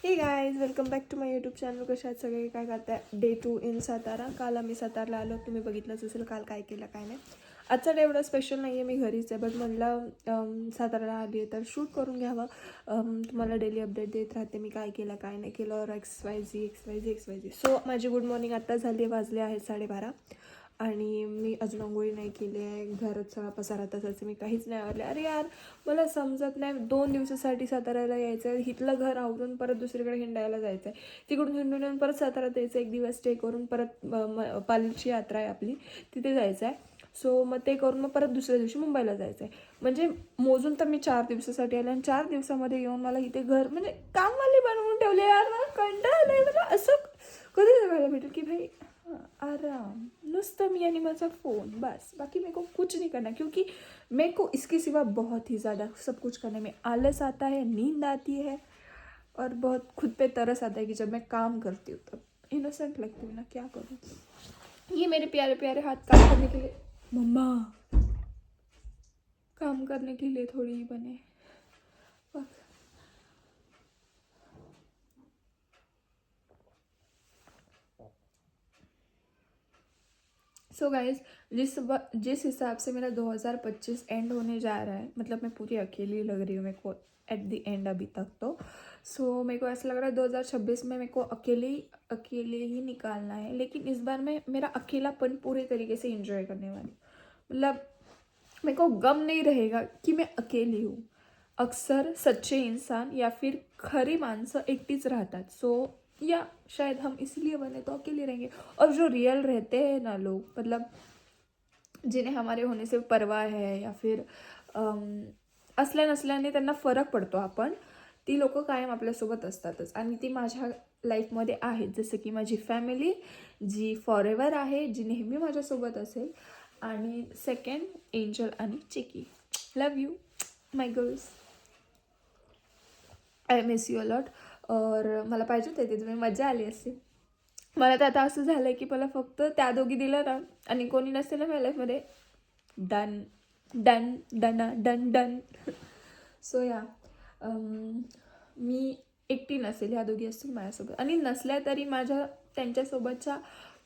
हे guys welcome back to my YouTube channel. कशा आहेत सगळे? काय करताय? Day 2 in Satara. काल आम्ही सातारला आलो, तुम्ही बघितलंच असेल काल काय केलं काय नाही. आजचा डे एवढा स्पेशल नाही आहे, मी घरीच आहे, बट म्हणलं साताराला आली आहे तर शूट करून घ्यावं. तुम्हाला डेली अपडेट देत राहते मी काय केलं काय नाही केलं, और XYZ. सो माझी गुड मॉर्निंग आत्ता झाली, वाजले आहेत 12:30 आणि मी अजून अंघोळी नाही केली आहे. घरात सगळा पसारा तसाच, मी काहीच नाही आवरले. अरे यार, मला समजत नाही, 2 दिवसासाठी साताऱ्याला यायचं आहे, इथलं घर आवरून परत दुसरीकडे हिंडायला जायचं आहे, तिकडून हिंडून येऊन परत साताऱ्यात यायचं, 1 दिवस स्टे करून परत पालीची यात्रा आहे आपली, तिथे जायचं आहे. सो मग ते करून मग परत दुसऱ्या दिवशी मुंबईला जायचं आहे. म्हणजे मोजून तर मी 4 दिवसासाठी आले आणि 4 दिवसामध्ये येऊन मला इथे घर म्हणजे कामवाली बनवून ठेवले. यार मला कंटाळा आलाय. मला असं कधी जगायला भेटेल की भाई आराम, नुस्तं मी आणि माझा फोन, बस. बाकी मेरे को कुछ नहीं करना, क्योंकि मेरे को इसके सिवा बहुत ही ज़्यादा सब कुछ करने में आलस आता है, नींद आती है और बहुत खुद पे तरस आता है कि जब मैं काम करती हूँ तब इनोसेंट लगती हूँ ना, क्या करूँ. ये मेरे प्यारे प्यारे हाथ काम करने के लिए, मम्मा काम करने के लिए थोड़ी ही बने. सो गाइज, जिस हिसाब से मेरा 2025 एंड होने जा रहा है, मतलब मैं पूरी अकेली लग रही हूँ मेरे को एट द एंड अभी तक. तो सो मेरे को ऐसा लग रहा है 2026 में मेरे को अकेले ही निकालना है. लेकिन इस बार मैं मेरा अकेलापन पूरे तरीके से इंजॉय करने वाली हूँ. मतलब मेरे को गम नहीं रहेगा कि मैं अकेली हूँ. अक्सर सच्चे इंसान या फिर खरी माणसं एकटीच राहतात. सो या शायद हम इसलिए बने तो अकेले रहेंगे. और जो रियल रहते हैं ना लोग, मतलब जिन्हें हमारे होने से परवाह है या फिर असल्या नसल्याने त्यांना फरक पडतो आपण, ती लोक कायम आपल्यासोबत असतातच आणि ती माझ्या लाईफमध्ये आहेत. जसं की माझी फॅमिली, जी फॉरएव्हर आहे, जी नेहमी माझ्यासोबत असेल. आणि सेकंड एंजल आणि चिकी. Love you my girls, I miss you a lot. और मला पाहिजे होते ते, तुम्ही मजा आली असती. मला तर आता असं झालं आहे की मला फक्त त्या दोघी दिलं ना आणि कोणी नसते ना माझ्या लाईफमध्ये, डन डन डना डन डन. सो या मी एकटी नसेल, ह्या दोघी असतील माझ्यासोबत. आणि नसल्या तरी माझ्या त्यांच्यासोबतच्या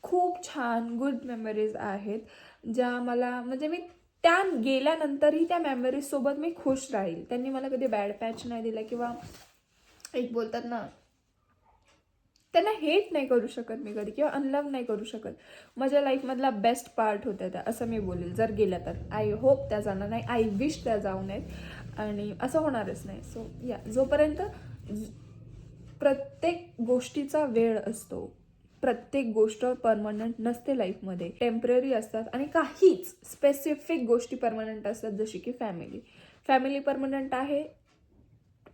खूप छान गुड मेमरीज आहेत, ज्या मला म्हणजे मी त्या गेल्यानंतरही त्या मेमरीजसोबत मी खुश राहील. त्यांनी मला कधी बॅड पॅच नाही दिला किंवा एक बोलतात ना, त्यांना हेट नाही करू शकत मी कधी किंवा अनलव नाही करू शकत. माझ्या लाईफमधला बेस्ट पार्ट होत्या त्या, असं मी बोलेल. जर गेल्या तर आय होप त्या जाणार नाही, आय विश त्या जाऊ नयेत आणि असं होणारच नाही. सो या, जोपर्यंत प्रत्येक गोष्टीचा वेळ असतो, प्रत्येक गोष्ट परमनंट नसते लाईफमध्ये, टेम्पररी असतात. आणि काहीच स्पेसिफिक गोष्टी परमनंट असतात, जशी की फॅमिली परमनंट आहे.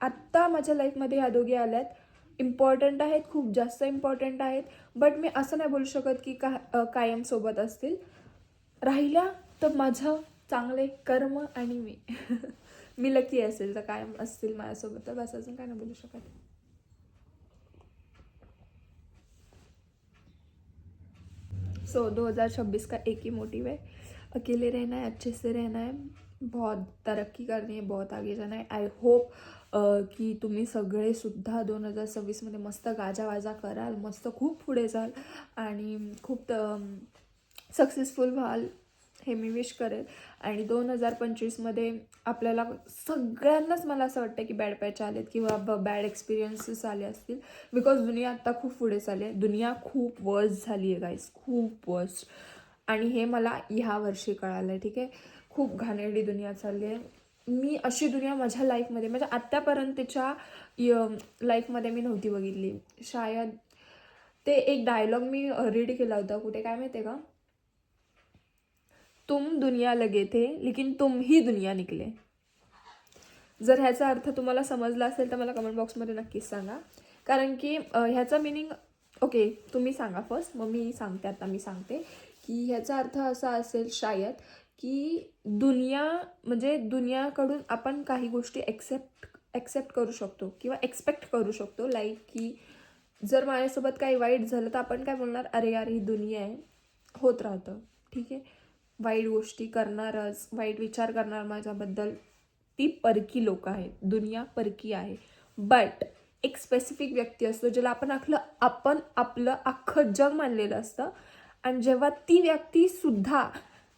आत्ता माझ्या लाईफमध्ये ह्या दोघी आल्यात, इम्पॉर्टंट आहेत, खूप जास्त इम्पॉर्टंट आहेत. बट मी असं नाही बोलू शकत की कायम सोबत असतील. राहिल्या तर माझं चांगले कर्म आणि मी मी लकी असेल तर कायम असतील माझ्यासोबत, तर बस, अजून काय नाही बोलू शकत. सो 2026 का एक ही मोटिव है, अकेले रहना है, अच्छे से रहना है, बहुत तरक्की करनी है, बहुत आगे जाना है. आय होप की तुम्ही सगळे सुद्धा 2026मध्ये मस्त गाजावाजा कराल, मस्त खूप पुढे जाल आणि खूप सक्सेसफुल व्हाल, हे मी विश करेल. आणि 2025मध्ये आपल्याला सगळ्यांनाच मला असं वाटतं की बॅड पॅच आलेत किंवा बॅड एक्सपिरियन्सेस आले असतील, बिकॉज दुनिया आत्ता खूप पुढे चालली आहे. दुनिया खूप वर्स्ट झाली आहे गाईज, खूप वर्स्ट. आणि हे मला ह्या वर्षी कळालं आहे. ठीक आहे, खूप घाणेरडी दुनिया चालली आहे. मी अशी दुनिया माझ्या लाईफमध्ये, म्हणजे आत्तापर्यंतच्या लाईफमध्ये मी नव्हती बघितली शायद. ते एक डायलॉग मी रीड केला होता कुठे, काय माहिती आहे का, तुम दुनिया लगे थे लेकिन तुम ही दुनिया निकले. जर ह्याचा अर्थ तुम्हाला समजला असेल तर मला कमेंट बॉक्समध्ये नक्कीच सांगा. कारण की ह्याचा मिनिंग, ओके तुम्ही सांगा फर्स्ट, मग मी सांगते. आता मी सांगते की ह्याचा अर्थ असा असेल शायद की दुनिया म्हणजे दुनियाकडून आपण काही गोष्टी एक्सेप्ट करू शकतो किंवा एक्सपेक्ट करू शकतो. लाईक की जर माझ्यासोबत काही वाईट झालं तर आपण काय बोलणार, अरे यार ही दुनिया आहे, होत राहतं. ठीक आहे, वाईट गोष्टी करणारच, वाईट विचार करणार माझ्याबद्दल, ती परकी लोक आहेत, दुनिया परकी आहे. बट एक स्पेसिफिक व्यक्ती असतो ज्याला आपण आपलं अख्खं जग मानलेलं असतं. आणि जेव्हा ती व्यक्ती सुद्धा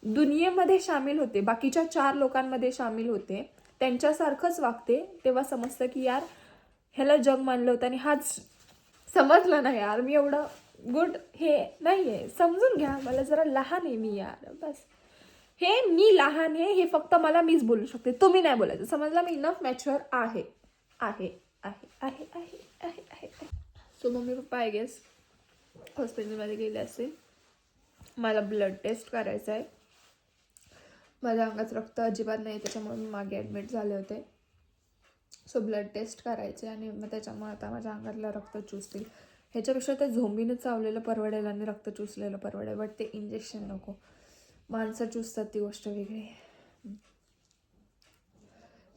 दुनियेमध्ये सामील होते, बाकीच्या 4 लोकांमध्ये सामील होते, त्यांच्यासारखंच वागते, तेव्हा समजतं की यार ह्याला जग मानलं होतं आणि हाच समजलं ना यार मी एवढं गुड हे नाही आहे. समजून घ्या, मला जरा लहान आहे मी यार, बस. हे मी लहान आहे हे फक्त मीच बोलू शकते, तुम्ही नाही बोलायचं, समजला. मी इनफ मॅच्युअर आहे आहे आहे आहे आहे आहे आहे. So mummy papa I guess हॉस्पिटलमध्ये गेले असेल. मला ब्लड टेस्ट करायचं आहे. माझ्या अंगात रक्त अजिबात नाही, त्याच्यामुळे मी मागे ॲडमिट झाले होते. सो ब्लड टेस्ट करायचे आणि मग त्याच्यामुळे आता माझ्या अंगातलं रक्त चुसतील. ह्याच्यापेक्षा ते झोंबीनं चावलेलं परवडेल आणि रक्त चुसलेलं परवडेल, बट ते इंजेक्शन नको. माणसं चुसतात ती गोष्ट वेगळी.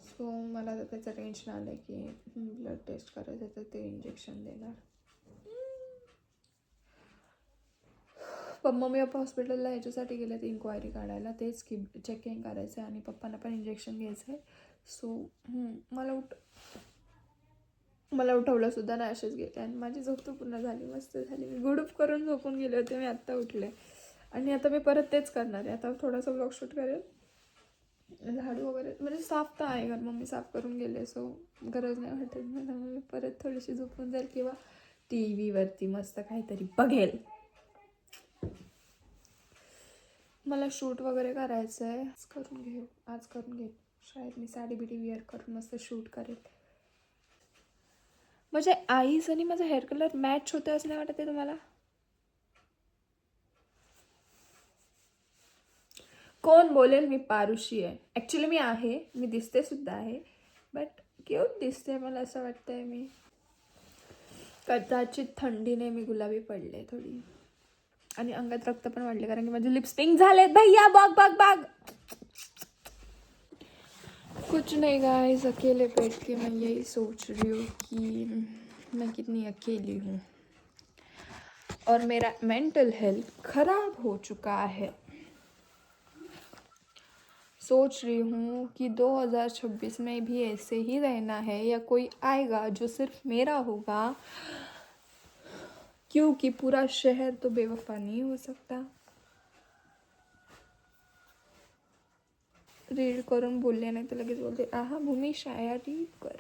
सो मला त्याचं टेन्शन आलं की ब्लड टेस्ट करायचं तर ते इंजेक्शन देणार. पण मम्मी पप्पा हॉस्पिटलला ह्याच्यासाठी गेले ते इन्क्वायरी काढायला, तेच की चेकिंग करायचं आहे आणि पप्पांना पण इंजेक्शन घ्यायचं आहे. सो मला उठवलं सुद्धा नाही, असेच गेले आणि माझी झोप तर पूर्ण झाली, मस्त झाली. मी गुडूप करून झोपून गेले होते, मी आत्ता उठले आणि आता मी परत तेच करणार आहे. आता थोडासा ब्लॉग शूट करेल, झाडू वगैरे म्हणजे साफ तर आहे घर, मम्मी साफ करून गेले, सो गरज नाही वाटत मला. मी परत थोडीशी झोपून जाईल किंवा TV वरती मस्त काहीतरी बघेल. मला शूट वगैरे करायचं आहे, आज करून घेऊ. शाळेत मी साडी बिडी वेअर करून मस्त शूट करेल. माझ्या आईज आणि माझा हेअर कलर मॅच होते असं नाही वाटत आहे तुम्हाला? कोण बोलेल मी पारुशी आहे? ॲक्च्युली मी आहे, मी दिसते सुद्धा आहे, बट क्यूट दिसते मला असं वाटतंय. मी कदाचित थंडीने मी गुलाबी पडले थोडी आणि अंगात रक्त पण वाढले कारण की माझे लिप्स पिंक झालेत. भैया बघ बघ बघ. कुछ नहीं गाइस, अकेले बैठ के मैं यही सोच रही हूँ कि मैं कितनी अकेली हूँ और मेरा मेंटल हेल्थ खराब हो चुका है. सोच रही हूँ कि 2026 में भी ऐसे ही रहना है या कोई आएगा जो सिर्फ मेरा होगा, क्योंकि पूरा शहर तो बेवफा नहीं हो सकता. रीड करून बोलले नाही तर लगेच बोलते आहा भूमी शाया रीड कर.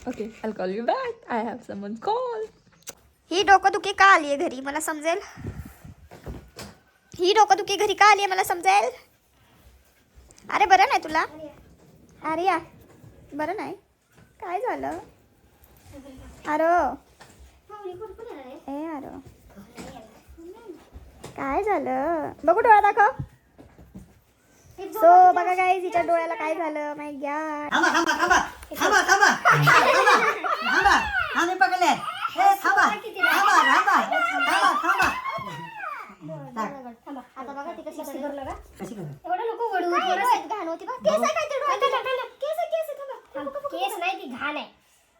Okay, I call you back, I have someone call. ही डोकंदुखी का आली आहे घरी मला समजेल. ही डोकंदुखी घरी का आली आहे मला समजेल. अरे बरं नाही तुला. अरे या बरं नाही, काय झालं. अरे ए अरे काय झालं बघू, डोळा दाखव. सो बघा काय हिच्या डोळ्याला काय झालं. माय गॉड. थांबा थांबा थांबा थांबा थांबा थांबा थांबा आम्ही पकडले. ए थांबा थांबा थांबा थांबा थांबा. आता बघा ती कशी करलं का. कशी कर एवढं नको वडू, थोडंसं घाण होती बघ. केस आहे काय ते डोळ्यात. केस थांबा. केस नाही ती घाण आहे,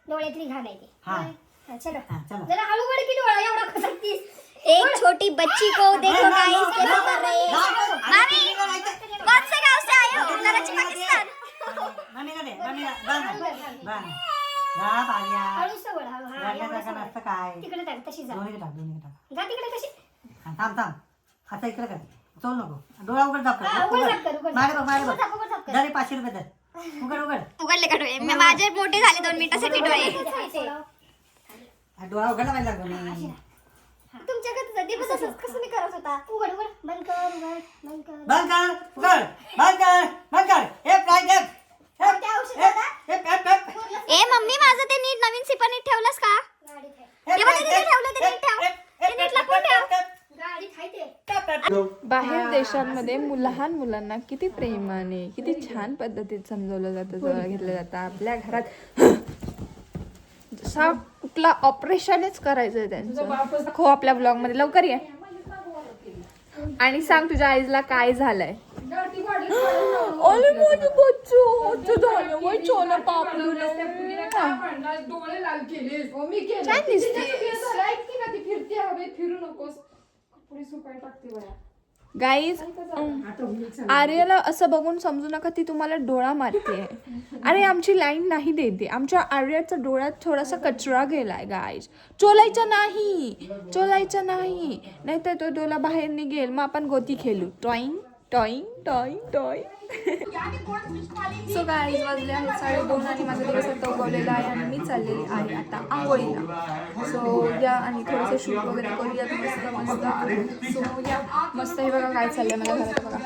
डोळ्यातली घाण आहे ती. हां चलो चलो. जरा हळू वड की डोळा एवढा खसकतीस. एक छोटी बच्ची को देखो गाइस कैसे कर रहे हैं. मामी कौन से गांव से आए हो. कराची पाकिस्तान. मामी का दे मामी बांध बांध जा बाग्या. हळू सवड हळू. हा रडण्याचं एवढं नसतं काय. तिकडे टाक, तशी जा. दोन्ही टाक जा तिकडे कशी. थांब थांब. आता इकडे कर, चोल नको. डोळा उघड दाब हा, उघड झाप कर, उघड झाप. मारे उघड झाप, उघड झाप कर. जरी 500 रुपये दे. उघड उघडले का डोळे. माझे मोठे झाले 2 मिनिटासाठी डोळे. डोळा उघडला पाहिजे लागतो. तुमच्या दिवस कसं मी करत होता. उघड उघड. बंद कर उघड. बंद कर. बंद कर उघड. बंद कर बंद कर. ए मम्मी माझं ते नीट नवीन सिपा नीट ठेवलंस का. हे बघ तिथे ठेवलं ते नीट ठेव. ते नीट लपवून ठेव. गाडी खायते. बाहेर देशांमध्ये लहान मुलांना किती प्रेमाने किती छान पद्धतीत समजवलं जातं, जवळ घेतलं जातं. आपल्या घरात जसा कुठला ऑपरेशनच करायचंय त्यांचं. हो आपल्या ब्लॉग मध्ये लवकर ये आणि सांग तुझ्या आईला काय झालंय. ओले मोठे बच्चू झालं वय चोला पापलू डोळे लाल केलेस. छान दिसते. फिरते हवेत फिरू नकोस. पुढे सुकाय टाकते बया. गाईज आर्याला असं बघून समजू नका ती तुम्हाला डोळा मारते. अरे आमची लाईन नाही देते. आमच्या आर्याच्या डोळ्यात थोडासा कचरा गेलाय गाईज. चोलायचा नाही नाहीतर तो डोला बाहेर निघेल, मग आपण गोती खेळू. टॉईंग टॉईंग टॉईंग टॉईंग. सो गाईज वाजले आहेत 2:30 आणि माझा दिवस आता उगवलेला आहे आणि मी चाललेली आहे आता आंघोळीला. सो या आणि थोडंसं शूट वगैरे करूया मस्त. सो या मस्त. हे बघा काय चाललंय मला घरात बघा.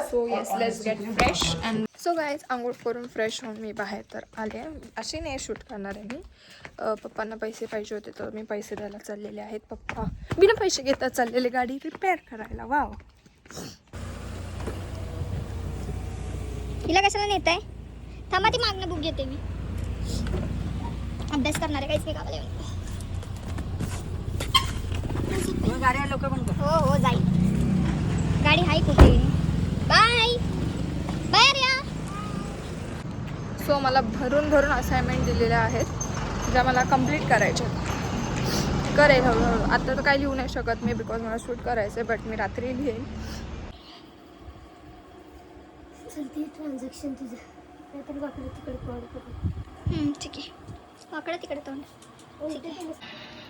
So yes let's get fresh and so guys आंघोळ करून फ्रेश होऊन मी बाहेर तर आले. अशी नाही शूट करणार आहे मी. पप्पांना पैसे पाहिजे होते तर मी पैसे द्यायला चाललेले आहेत. पप्पा बिना पैसे घेता चाललेले गाडी रिपेअर करायला. वाव. हिला कशाला नेत आहे? थांबा ती मागणं बुक घेते मी. अभ्यास करणार आहे काहीच नाही गावाला येऊन. गाड्या लवकर बंद कर. हो जाईल. गाडी हाय कुठे? Bye bye Arya. सो मला भरून असाइनमेंट दिलेल्या आहेत ज्या मला कंप्लीट करायच्या. करेल हळूहळू. आता तर काही लिहू नाही शकत मी बिकॉज मला शूट करायचं आहे. बट मी रात्री लिहेन. ट्रान्झॅक्शन तुझं काहीतरी वाकडं तिकडे ठीक आहे. वाकडं तिकडे तोंड. ठीक आहे.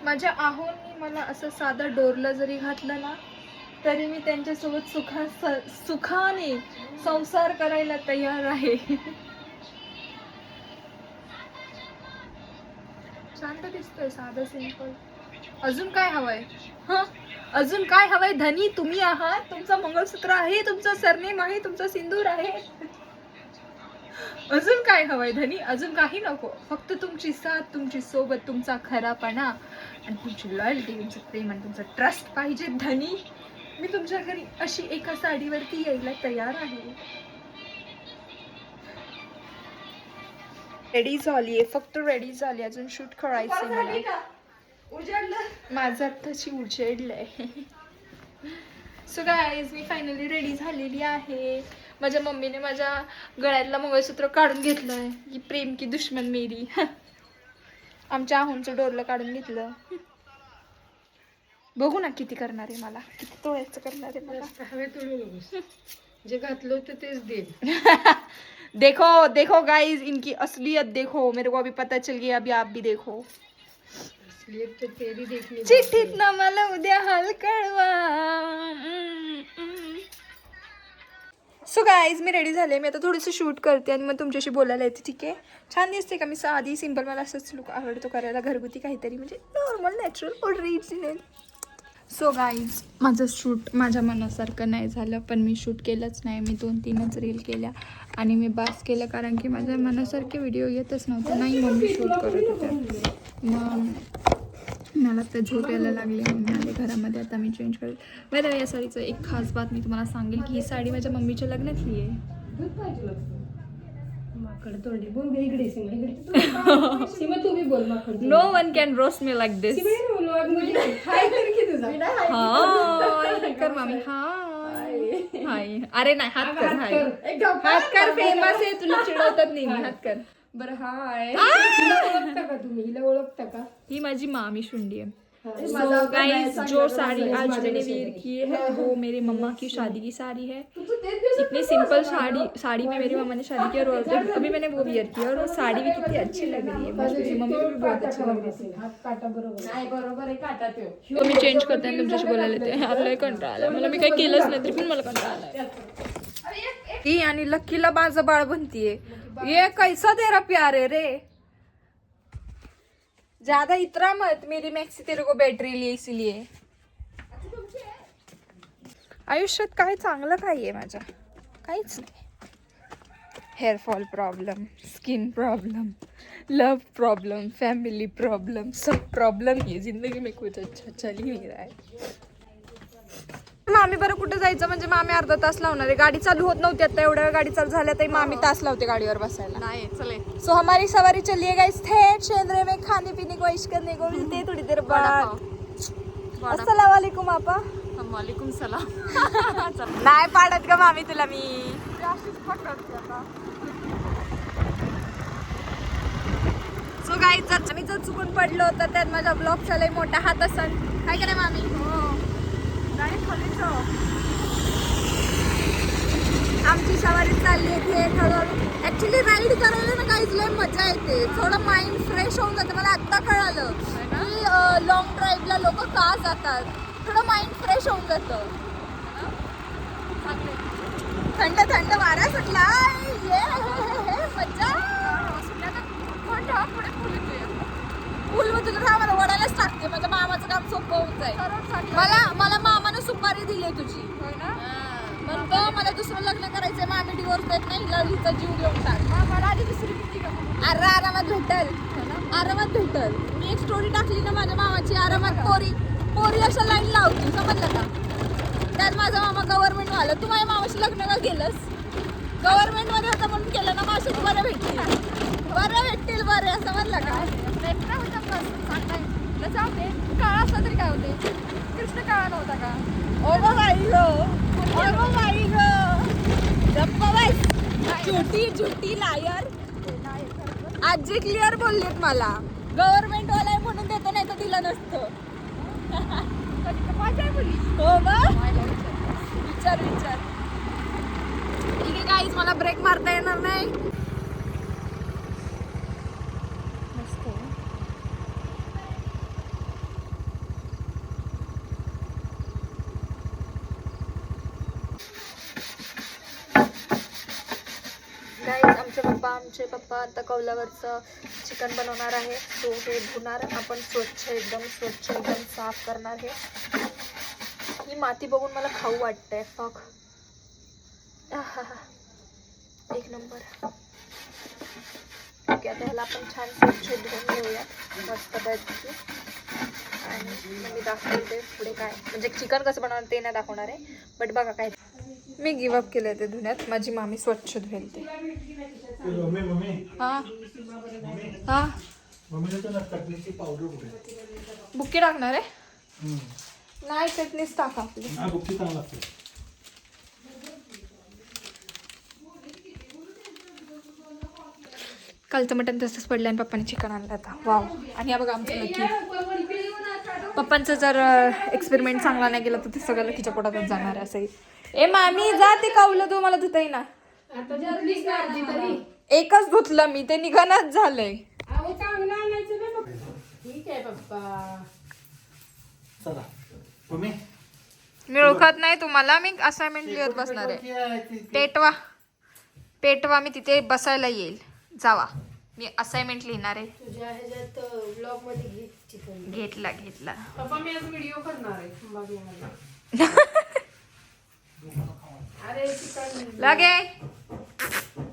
माझ्या आहोंनी मला असं साधं डोरलं जरी घातलं ना तरी मी त्यांच्यासोबत सुखाने संसार करायला तयार आहे. शांत दिसतोय, साधं सिंपल. अजून काय हवंय? अजून काय हवंय? धनी तुम्ही आहात. तुमचं मंगळसूत्र आहे, तुमचं सरनेम आहे, तुमचं सिंदूर आहे. अजून काय हवंय धनी? अजून काही नको. फक्त तुमची साथ, तुमची सोबत, तुमचा खरापणा आणि तुमची लॉयल्टी, तुमचं प्रेम आणि तुमचं ट्रस्ट पाहिजे धनी. मी तुमच्या घरी अशी एका साडीवरती यायला तयार आहे. रेडी झालीये, फक्त रेडी झाली. अजून शूट करायचं मला. माझं आत्ताची उजेडलंय. सो गाईज मी फायनली रेडी झालेली आहे. माझ्या मम्मीने माझ्या गळ्यातलं मंगळसूत्र काढून घेतलंय. की प्रेम की दुश्मन मेरी. आमच्या आहोंचं डोरलं काढून घेतलं. बघू ना किती करणार आहे मला, किती तोळ्याचं करणार आहे मला. हवे तुळू नकोस. जे घातलं होतं तेच दे. देखो देखो गाइस, इनकी असलियत देखो. मेरे को अभी पता चल गया, अभी आप भी देखो. असलियत तो तेरी देखनी. चिठ्ठीत ना मला उद्या हाल कळवा. सो गाईज मी रेडी झाले. मी आता थोडंसं शूट करते आणि मग तुमच्याशी बोलायला येते. ठीक आहे. छान दिसते का मी? साधी सिंपल. मला असंच लुक आवडतो करायला. घरगुती काहीतरी म्हणजे normal natural original. So guys माझं शूट माझ्या मनासारखं नाही झालं. पण मी शूट केलंच नाही. मी 2-3च रील केल्या आणि मी बास केलं. कारण की माझ्या मनासारखे व्हिडिओ येतच नव्हते. नाही मम्मी शूट करत होते. मग मला तर झोप यायला लागली. मम्मी आले घरामध्ये. आता मी चेंज करेल. बरं या साडीचं एक खास बात मी तुम्हाला सांगेल की ही साडी माझ्या मम्मीच्या लग्नातली आहे. माकड तोंडी बोल ग इकडे. सीमा इकडे. सीमा तू भी बोल माकड. No one can roast me like this. हाय कर की तुझा. हाय कर मामी. हाय हाय. अरे नाही हात कर. हाय हात कर. फेमस आहे. तुला चिडवतात नाही मी. हात कर. बरं हाय. हिला ओळखता का तुम्ही? हिला ओळखता का? ही माझी मामी शुंडी है. माझा So guys, पण जो नाही साड़ी सांगितलं, आज माझ्या मैंने कशाने. वेयर की है वो मेरी मम्मा की शादी की साड़ी है. इतनी सिंपल साड़ी में मेरी मम्मा ने शादी की और अभी मैंने वो वेयर की और वो साड़ी भी कितनी अच्छी लग रही है. मुझे मम्मी को भी बहुत अच्छी लग रही है. हात काटा बरोबर. नाही बरोबर आहे काटा तो. तो मी चेंज करते आणि तुमच्याशी बोलायला येते. आपल्याला कंटाळा आला. मला मी काही केलंच नाही तरी पण मला कंटाळा आला. ही आणि लकीला माझं बाळ बनतीये. ये कैसा तेरा प्यार है रे. ज्यादा इतना मत. मेरी मैक्सी तेरे को बैटरी ली इसलिए. आयुष्यात काय चांगलं काय आहे माझ्या? काहीच नाही. हेअरफॉल प्रॉब्लेम, स्किन प्रॉब्लम, लव प्रॉब्लम, फैमिली प्रॉब्लम, सब प्रॉब्लम ही जिंदगी में कुछ अच्छा चल ही नहीं रहा है. मामी बरं कुठं जायचं म्हणजे मामी अर्धा तास लावणार आहे. गाडी चालू होत नव्हती. आता एवढ्या वेळ गाडी चालू झाल्या तरी मामी तास लावते गाडीवर बसायला. नाही चले. सो हमारी सवारी चलिए गाइस. थेट शेंद्रे में खाने पीने को इश्क करने को मिलते हैं थोड़ी देर बाद. अस्सलाम वालेकुम आपा. वालेकुम सलाम. नाही पाडत का मामी तुला मी. सो गाईज जर मी जर चुकून पडलो तर त्यात माझा ब्लॉग चालय मोठा हात असन. काय का नाही मामी? हो गाडी खालीच. रिक्षावारीच चालली आहे ती हळूहळू. ऍक्च्युली राईड करायला ना काहीच लय मजा येते, थोडं माइंड फ्रेश होऊन जातं. मला आत्ता कळालं की लॉंग ड्राईव्हला लोक का जातात, थोडं माइंड फ्रेश होऊन जातं. थंड थंड वारा सुटला, मज्जा. पूल मग तुझं काय मला वडायलाच टाकते, माझ्या मामाचं काम सोपं होऊन जाईल. मला मामानं सुपारी दिली तुझी, म्हणतो मला दुसरं लग्न करायचंय, मग आम्ही डिवोर्स देत नाही, हिचा जीव घेऊन टाक. मला आधी दुसरी किती का अरे आरामात भेटल, आरामात भेटल. मी एक स्टोरी टाकली ना माझ्या मामाची, आरामात पोरी अशा लाईन लावती, समजलं का. त्यात माझा मामा गव्हर्नमेंट वाला. तू माझ्या मामाशी लग्न का केलंस? गव्हर्नमेंट मध्ये होता म्हणून केलं ना, माशी बरं भेटतील, बरं समजलं का. काळा असला तरी काय होते, कृष्ण काळा नव्हता का. ओ बाई गो झुटी लायर. आजी क्लिअर बोललीत मला, गव्हर्नमेंट वाला आहे म्हणून देतो, नाही तर दिलं नसतं. हो मग विचार. ठीक आहे गाईज, मला ब्रेक मारता येणार नाही. आमचे पप्पा आता कौलावरचं चिकन बनवणार आहे. सो हे धुणार, आपण स्वच्छ एकदम साफ करणार. हे ही माती बघून मला खाऊ वाटतंय. फक एक नंबर. ओके, आता ह्याला आपण छान स्वच्छ धुवून घेऊया मस्तपैकी. आणि मग मी दाखवते पुढे काय, म्हणजे चिकन कसं बनवणार ते नाही दाखवणार आहे. बट बघा काय, मी गिवअप केलं ते धुण्यात. माझी मामी स्वच्छ धुवेल ते. बुक्की टाकणार आहे? नाही, चटणीच टाका आपली. कालचं मटण तसंच पडलं आणि पप्पाने चिकन आणलं आता. वाव. आणि या बघा आमचं लकी. पप्पांचं जर एक्सपेरिमेंट चांगला नाही गेला तर ते सगळं लकीच्या पोटातच जाणार आहे. असंही ए मामी जा, ते कावलं तू मला धुता येईना. एकच धुतलं मी, ते निघानच झालंय. ठीक आहे पप्पा. मी ओळखत नाही तुम्हाला, मी असाइनमेंट लिहत बसणार आहे. पेटवा मी तिथे बसायला येईल. जावा, मी असाइनमेंट लिहिणार आहे. तुझ्या ह्याच्यात ब्लॉग मध्ये घे चिकन. घेतला पप्पा मी आज व्हिडिओ करणार आहे. अरे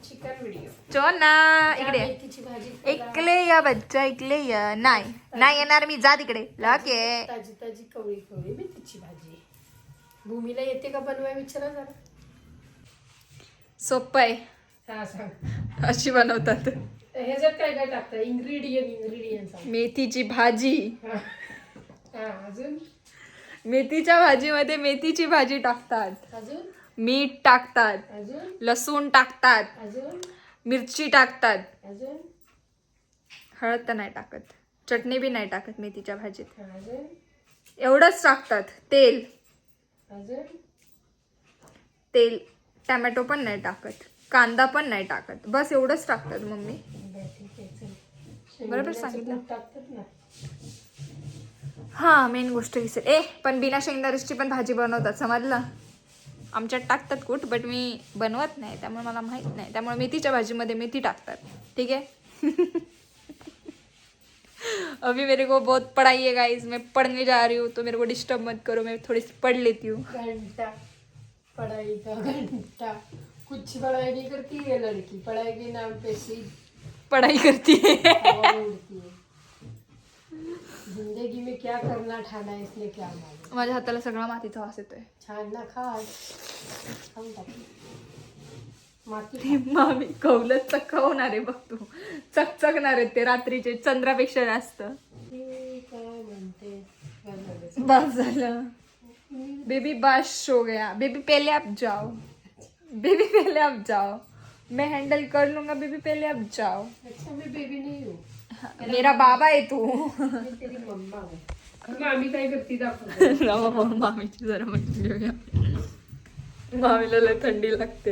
चिकन व्हिडिओ. चोना इकडे मेथीची भाजी इकडे या बच्चा, इकडे या. नाही येणार मी, जा तिकडे. लगे ताजी कवळी मेथीची भाजी. भूमीला येते का बनवाय विचारा जरा. सोपं आहे. हा सांग. अशी बनवतात. ह्याच्यात काय काय टाकतं? इंग्रेडियंट मेथीची भाजी. अजून मेथीच्या भाजीमध्ये मेथीची भाजी टाकतात, अजून मीठ टाकतात, अजून लसूण टाकतात, अजून मिरची टाकतात. अजून हळद तर नाही टाकत, चटणी बी नाही टाकत मेथीच्या भाजीत. अजून एवढंच टाकतात. अजून तेल, टमॅटो पण नाही टाकत, कांदा पण नाही टाकत. बस एवढंच टाकतात मम्मी. बरोबर सांगितलं. टाकतात ना. हा, मेन गोष्ट विसर. पण बिना शेंगदाण्याची पण भाजी बनवतात, समजलं. आमच्यात टाकतात कूट, बट मी बनवत नाही त्यामुळे मला माहित नाही. त्यामुळे मेथीच्या भाजीमध्ये मेथी टाकतात. ठीक है. अभी मेरे को बहुत पढ़ाई है गाइस, मैं पढ़ने जा रही हूँ, तो मेरे को डिस्टर्ब मत करो, मैं थोड़ी सी पढ़ लेती हूँ. घंटा पढ़ाई का घंटा. कुछ पढ़ाई नहीं करती है लड़की, पढ़ाई के नाम पे सी पढ़ाई करती है. हवा में उड़ती है. जिंदगी में क्या करना ठाना है इसने क्या मालूम. माझ्या हाताला सगळा मातीचा वास येतोय. छान ना खा. खाऊन टाक. ते मामी कौलच चक्कावणार आहे बघ तू. चकचकणार आहेत ते रात्रीचे, चंद्रापेक्षा जास्त. काय म्हणते. बस झालं बेबी, बस हो गया बेबी, पहले आप जाओ बेबी, पहले आप जाओ, मैं हैंडल कर लूंगा बेबी, पहले आप जाओ. अच्छा मैं बेबी नहीं हूँ, मेरा बाबा आहे तू. मैं तेरी मम्मा हूँ. मामी काय करती दाखव. मामीची जरा म्हटली. मामीला लय थंडी लागते.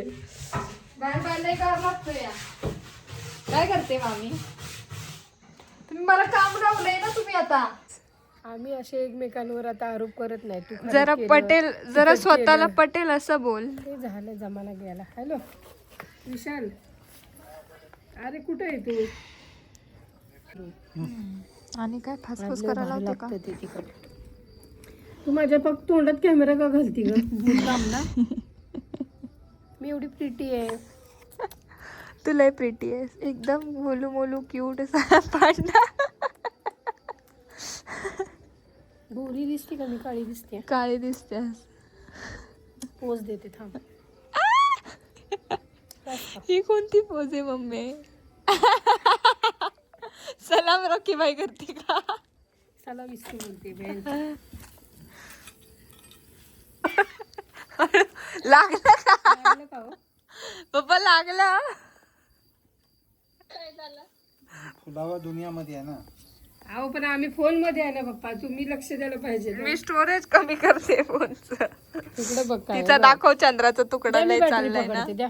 बाय करावं लागतं या. काय करते मामी? तुम्ही मला काम लावलंय ना तुम्ही आता. आम्ही असे एकमेकांवर आता आरोप करत नाही. तू खरंच जरा केलं, पटेल, जरा तिखट स्वतःला केलं. पटेल असं बोल. ते झालं जमाना गेला. हॅलो विशाल, अरे कुठे आहे तू? आणि काय फासफूस लय करायला भारी होते का? लागतं ते तिखट. तू माझ्या फक्त तोंडात कॅमेरा का घालती ग? मुद्दाम ना. मी एवढी प्रिटी आहे. तू लय प्रिटी आहेस, एकदम मोलू मोलू क्यूट असा पांडा. गोरी दिसते का मी काळी दिसते? काळी दिसतेस. पोच देते थांब. ही कोणती पोज आहे मम्मी? सलाम रॉकी बाई करते का? चला विसरू बोलते बेल. लागलं का? लागलं का हो? पप्पा लागला. खुलावा दुनियामध्ये आहे ना. अहो पण आम्ही फोन मध्ये आहे ना पप्पा, तुम्ही लक्ष द्यायला पाहिजे ना. मी स्टोरेज कमी करते फोनचं. तिकडे बघ काय तिचा दाखव चंद्राचा तुकडा द्या, मी लय बॅटरी चाललाय ना. पकडते, द्या.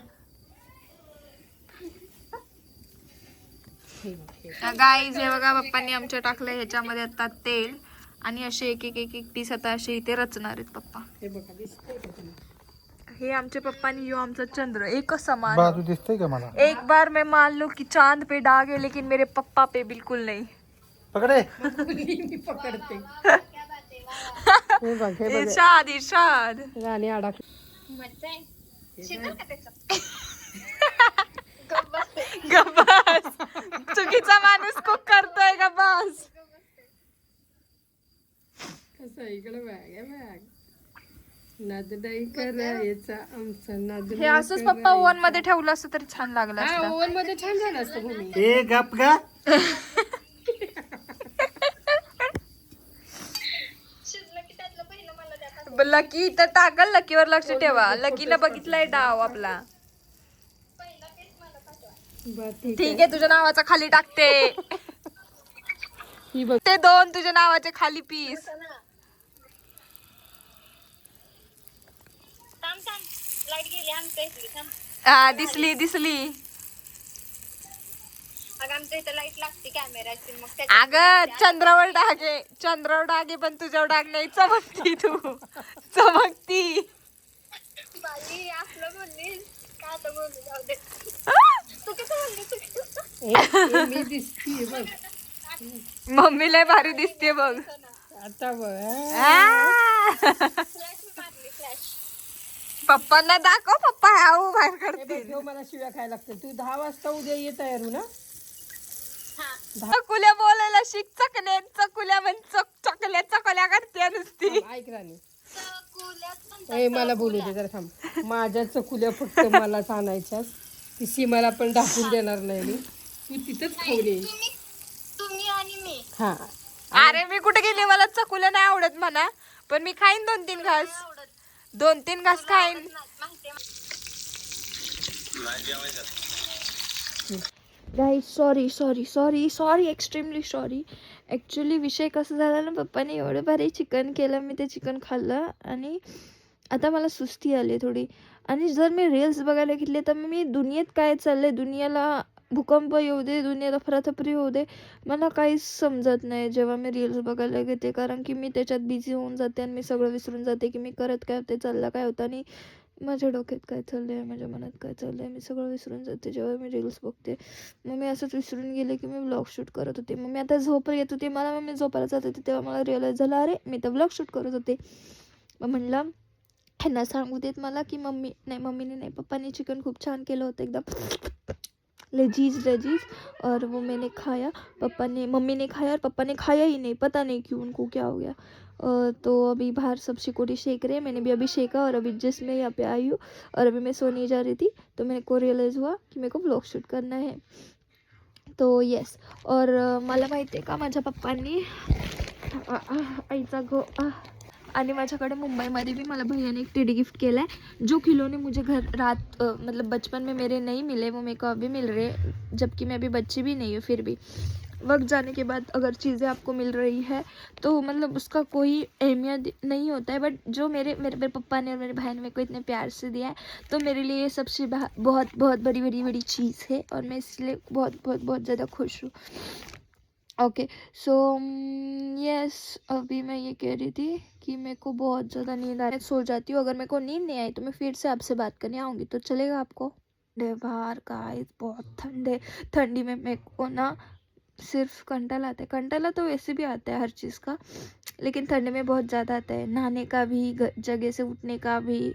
हे बघ, हे. गाईज हे बघा पप्पांनी आमच्या टाकलंय ह्याच्यामध्ये आता तेल आणि असे एक एक एक एक पीस आता असे इथे रचणार आहेत पप्पा. हे बघा दिसतंय का तुम्ही? हे आमचे पप्पानी यो आमचा चंद्र एक समान. बा तू दिसतंय का मला? एक बार मैं मान लूं कि चांद पे दाग है लेकिन मेरे पप्पा पे बिल्कुल नहीं. पकडे. मी पकडते. हे बघ, हे बघ. इरशाद इरशाद. गाणी अडक. गबास चुकीचा माणूस कुक करतोय गबास. कसं इकडे बॅग आहे बॅग. नाद नाही करायचा आमचा नाद. हे असंच पप्पा ओव्हन मध्ये ठेवलं असतं तरी छान लागलं हा असतं. ओव्हन मध्ये छान झालं असतं भूमी. ए गप गा. लकी तर टाकल, लकीवर लक्ष ठेवा. लकीनं बघितलाय डाव आपला. बरं, ठीक ठीक आहे तुझ्या नावाचा खाली टाकते. ही बघ. ते 2 तुझ्या नावाचे खाली पीस. हा दिसली दिसली. अगं चंद्रावर डागे, चंद्रावर डागे पण तुझ्यावर डाग नाही. चमकती तू चमकती. मी दिसतीये बघ. मम्मी लय भारी दिसते बघ. आता बघ. पप्पांना दाखव. पप्पा हाऊ बाहेर हे काढते. बघ, ह्यो मला शिव्या खायला लागतं. तू 10 वाजता उद्या ये तयार हो ना. चकुल्या बोलायला शिक. चकले चकुल्या म्हण. चकल्या चकल्या करते नुसती. ऐक राणी. ए मला बोलू दे जरा थांब. माझ्या चकुल्या फक्त मलाच आणायच्यास. ती सीमाला पण दाखवून देणार नाही मी. तू तिथंच खाऊन ये. हा अरे मी कुठे गेली? मला चकुल्या नाही आवडत म्हणा, पण मी खाईन 2-3 घास. 2-3 घास खाईन. Guys sorry sorry sorry sorry extremely sorry. Actually विषय कसं झाला ना, पप्पाने एवढं भारी चिकन केलं. मी ते चिकन खाल्लं आणि आता मला सुस्ती आली थोडी. आणि जर मी रील्स बघायला घेतले तर मी दुनियेत काय चाललं आहे, दुनियाला भूकंप येऊ दे, दुनियात अफरातफरी होऊ दे, मला काहीच समजत नाही जेव्हा मी रील्स बघायला घेते. कारण की मी त्याच्यात बिझी होऊन जाते आणि मी सगळं विसरून जाते की मी करत काय होते, चाललं काय होतं आणि माझ्या डोक्यात काय चाललं आहे, माझ्या मनात काय चाललं आहे, मी सगळं विसरून जाते जेव्हा मी रील्स बघते. मग मी असंच विसरून गेले की मी व्लॉग शूट करत होते. मग मी आता झोप येत होती मला. मग मी झोपायला जात होते तेव्हा मला रिअलाईज झालं अरे मी तर व्लॉग शूट करत होते. मग म्हणलं ह्यांना सांगू देत मला की मम्मीने नाही पप्पाने चिकन खूप छान केलं होतं एकदम लजीज और वो मैंने खाया. मम्मी ने खाया और पापा ने खाया ही नहीं. पता नहीं क्यों उनको क्या हो गया. तो अभी बाहर सब शिकोड़ी शेक रहे हैं. मैंने भी अभी शेका और अभी जस्ट मैं यहाँ पे आई हूँ और अभी मैं सोने जा रही थी तो मेरे को रियलाइज़ हुआ कि मेरे को व्लॉग शूट करना है. तो येस. और मला माहिती आहे का माझ्या पप्पांनी आईचा गो आणि माझ्याकडे मुंबईमध्ये भी मला भैया ने एक टेडी गिफ्ट किया है जो खिलौने मुझे घर रात मतलब बचपन में मेरे नहीं मिले, वो मेरे को अभी मिल रहे जबकि मैं अभी बच्ची भी नहीं हूँ फिर भी. वक्त जाने के बाद अगर चीज़ें आपको मिल रही है तो मतलब उसका कोई अहमियत नहीं होता है, बट जो मेरे पापा ने और मेरे भाई ने मेरे को इतने प्यार से दिया है तो मेरे लिए ये सबसे बहुत बहुत बड़ी बड़ी बड़ी चीज़ है और मैं इसलिए बहुत बहुत बहुत ज़्यादा खुश हूँ। ओके सो यस, अभी मैं ये कह रही थी कि मेरे को बहुत ज़्यादा नींद आ रही है, सो जाती हूँ। अगर मेरे को नींद नहीं आई तो मैं फिर से आपसे बात करने आऊँगी, तो चलेगा आपको? ठंडे बाहर गाइस, बहुत ठंडे। ठंडी में मेरे को ना सिर्फ कंटाला आता है। कंटाला तो वैसे भी आता है हर चीज़ का, लेकिन ठंडे में बहुत ज़्यादा आता है, नहाने का भी, जगह से उठने का भी,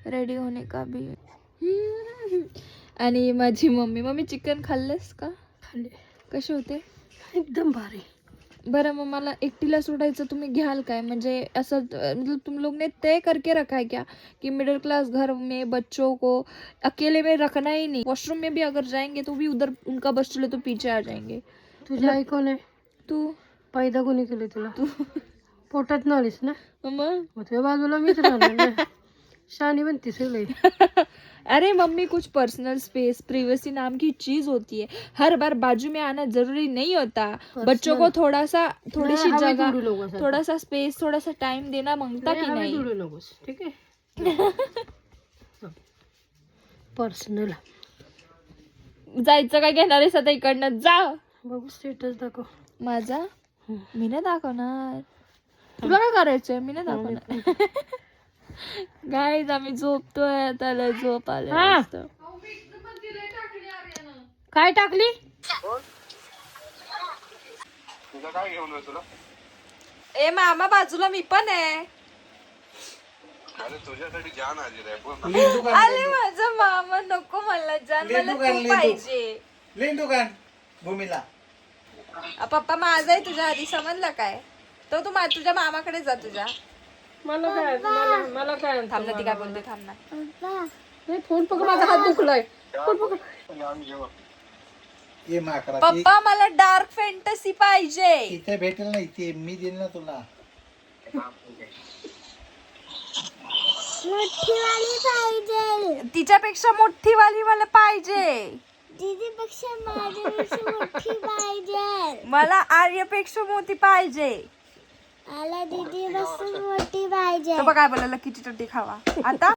रेडी होने का भी। आणि माझी मम्मी चिकन खाल्लंस का? खाल्ले. कसे होते? एकदम भारी. बरं मग मला एकटीला सोडायचं तुम्ही घ्याल काय? म्हणजे असं मतलब तुम लोग ने तय करके रखा है क्या कि मिडिल क्लास घर में बच्चों को अकेले में रखना ही नहीं, वॉशरूम में भी अगर जाएंगे तो भी उधर उनका बस चले तो पीछे आ जाएंगे? तुझी आई कोण आहे? तू पैदा कोणी केले तुला? पोटात नालीस ना, मग मग तुझ्या बाजूला मीच राहणार ना. शानी बनती सगळी. अरे मम्मी, कुछ पर्सनल स्पेस, प्रिवेसी नाम की चीज होती है, हर बार बाजू में आना जरूरी नहीं होता। बच्चों को थोड़ी सी जगह, थोड़ा सा स्पेस, थोड़ा सा टाइम देना मांगता की नाही? जोडू नकोस, ठीक आहे. पर्सनल जायचं काय घेणार आहेस आता इकडनं? जा. बघू स्टेटस दाखव माझा मी नाही दाखवणार. तुला काय करायचंय? मी नाही दाखवणार. गाईज आम्ही झोपतोय, त्याला झोप आले. काय टाकली? ए मामा बाजूला मी पण आहे. आले माझा मामा. नको मला जान, मला तू पाहिजे. भूमीला पप्पा माझा आहे तुझ्या आधी, समजलं काय? तो तू तुझ्या मामाकडे जा तुझ्या. मला काय थांब ना, ती काय बोलते, थांब ना. फोन पकड, माझा हात दुखलाय. फोन पकड. ये माकरा पप्पा मला डार्क फॅन्टसी पाहिजे. इथे भेटेल ना, इथे मी देईल ना तुला. मोठी वाली पाहिजे. तिच्यापेक्षा मोठी वाली मला पाहिजे. दीदीपेक्षा माझ्यापेक्षा मोठी पाहिजे. मला आर्यपेक्षा मोठी पाहिजे. मला दीदीपासून मोठी पाहिजे. तो बघ काय बोलायला, किती चट्टी खावा आता.